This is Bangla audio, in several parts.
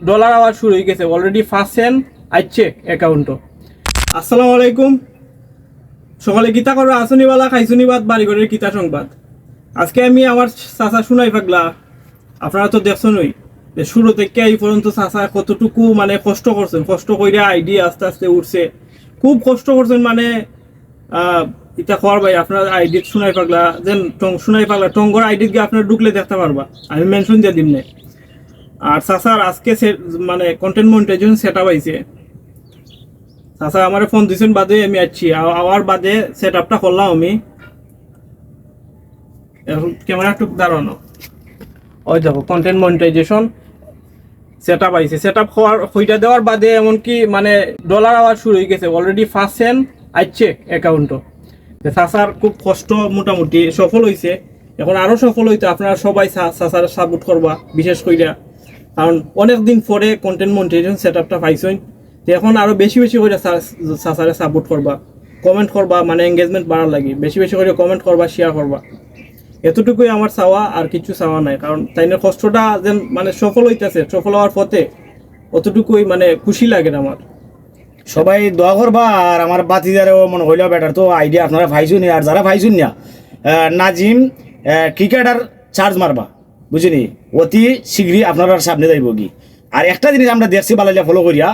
ডলার আওয়াজ শুরু হয়ে গেছে অলরেডি ফার্স্ট সেন্ড আইছে অ্যাকাউন্টও। আসসালামু আলাইকুম, সকালে গীতা করো আসনিবালা খাইছুনিবাদ বাড়িঘরের গীতা সংবাদ। আজকে আমি আমার চাচা শুনাই পাগলা, আপনারা তো দেখছেনই যে শুরু থেকে এই পর্যন্ত চাচা কতটুকু মানে কষ্ট করছেন, কষ্ট করে আইডি আস্তে আস্তে উঠছে, খুব কষ্ট করছেন। মানে এটা খবর ভাই আপনার আইডি শুনাই পাগলা যেন শুনাই পাগলা টঙ্গর আইডি গিয়ে আপনার ঢুকলে দেখতে পারবা, আমি মেনশন দিয়ে দিম না। আর চাচার আজকে মানে কন্টেন্ট মনিটাইজেশন সেট আপ আইছে। চাচা আমার ফোন দিয়েছেন বাদে আমি আসছি, আওয়ার বাদে সেট আপটা করলাম আমি। এখন ক্যামেরা একটু দাঁড়ানো, ওই দেখো কন্টেন্ট মনিটাইজেশন সেট আপ আইছে। সেট আপ হইটা দেওয়ার বাদে এমনকি মানে ডলার আওয়াজ শুরু হয়ে গেছে অলরেডি ফার্স্ট সেন্ড আইছে অ্যাকাউন্টও। চাচার খুব কষ্ট মোটামুটি সফল হয়েছে, এখন আরও সফল হইতে আপনারা সবাই চাচার সাপোর্ট করবা, বিশেষ কইরা কারণ অনেকদিন পরে কন্টেন্ট মনিটাইজেশন সেট আপটা পাইছেন। এখন আরও বেশি বেশি করে চাচারে সাপোর্ট করবা, কমেন্ট করবা, মানে এঙ্গেজমেন্ট বাড়ার লাগে বেশি বেশি করে কমেন্ট করবা, শেয়ার করবা। এতটুকুই আমার চাওয়া, আর কিছু চাওয়া নাই। কারণ তাইনের কষ্টটা যেন মানে সফল হইতেছে, সফল হওয়ার পথে অতটুকুই মানে খুশি লাগে আমার। সবাই দোয়া করবা। আর আমার বাতিদারেও মনে হইলেও বেটার তো আইডিয়া আপনারা পাইছুন। আর যারা পাইছুন না, নাজিম ক্রিকেটার চার্জ মারবা, বুঝিনি, অতি শীঘ্রই আপনার সামনে যাইব কি। আর একটা জিনিস আমরা দেখছি বালাইয়া ফলো করিয়া,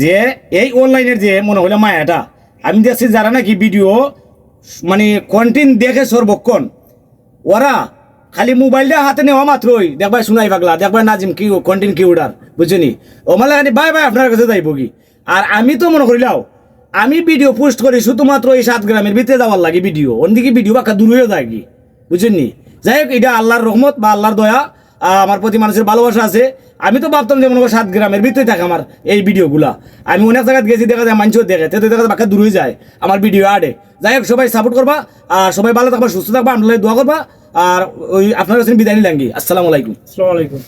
যে এই অনলাইনের যে মনে হইলে মায়াটা আমি দেখছি যারা নাকি ভিডিও মানে কন্টেন্ট দেখে সর্বক্ষণ, ওরা খালি মোবাইলটা হাতে নেওয়া মাত্রই দেখবাই শোনাই পাগলা, দেখবাই নাজিম কি কন্টেন্ট কি উডার, বুঝছেনি, ও মানে বাই বাই আপনার কাছে যাইব কি। আর আমি তো মনে করিলাও আমি ভিডিও পোস্ট করি শুধুমাত্র এই 7 গ্রামের ভিতরে যাওয়ার লাগে ভিডিও, অন্যদিকে ভিডিও বাক্কা দূর হয়ে যায় কি, বুঝছেননি। যাই হোক, এটা আল্লাহর রহমত বা আল্লাহর দয়া, আমার প্রতি মানুষের ভালোবাসা আছে। আমি তো ভাবতাম যে মনে করো 7 গ্রামের ভিতরে থাকে আমার এই ভিডিওগুলা। আমি অনেক জায়গায় গেছি, দেখা যায় মানুষও দেখে, তো দেখা যায় বাক্কা দূর হয়ে যায় আমার ভিডিও আডে। যাই হোক, সবাই সাপোর্ট করবা, আর সবাই ভালো থাকবা, সুস্থ থাকবা, আপনাদের দোয়া করবা। আর ওই আপনার কাছে বিদায় নিলাম কি। আসসালামু আলাইকুম। আসসালামু আলাইকুম।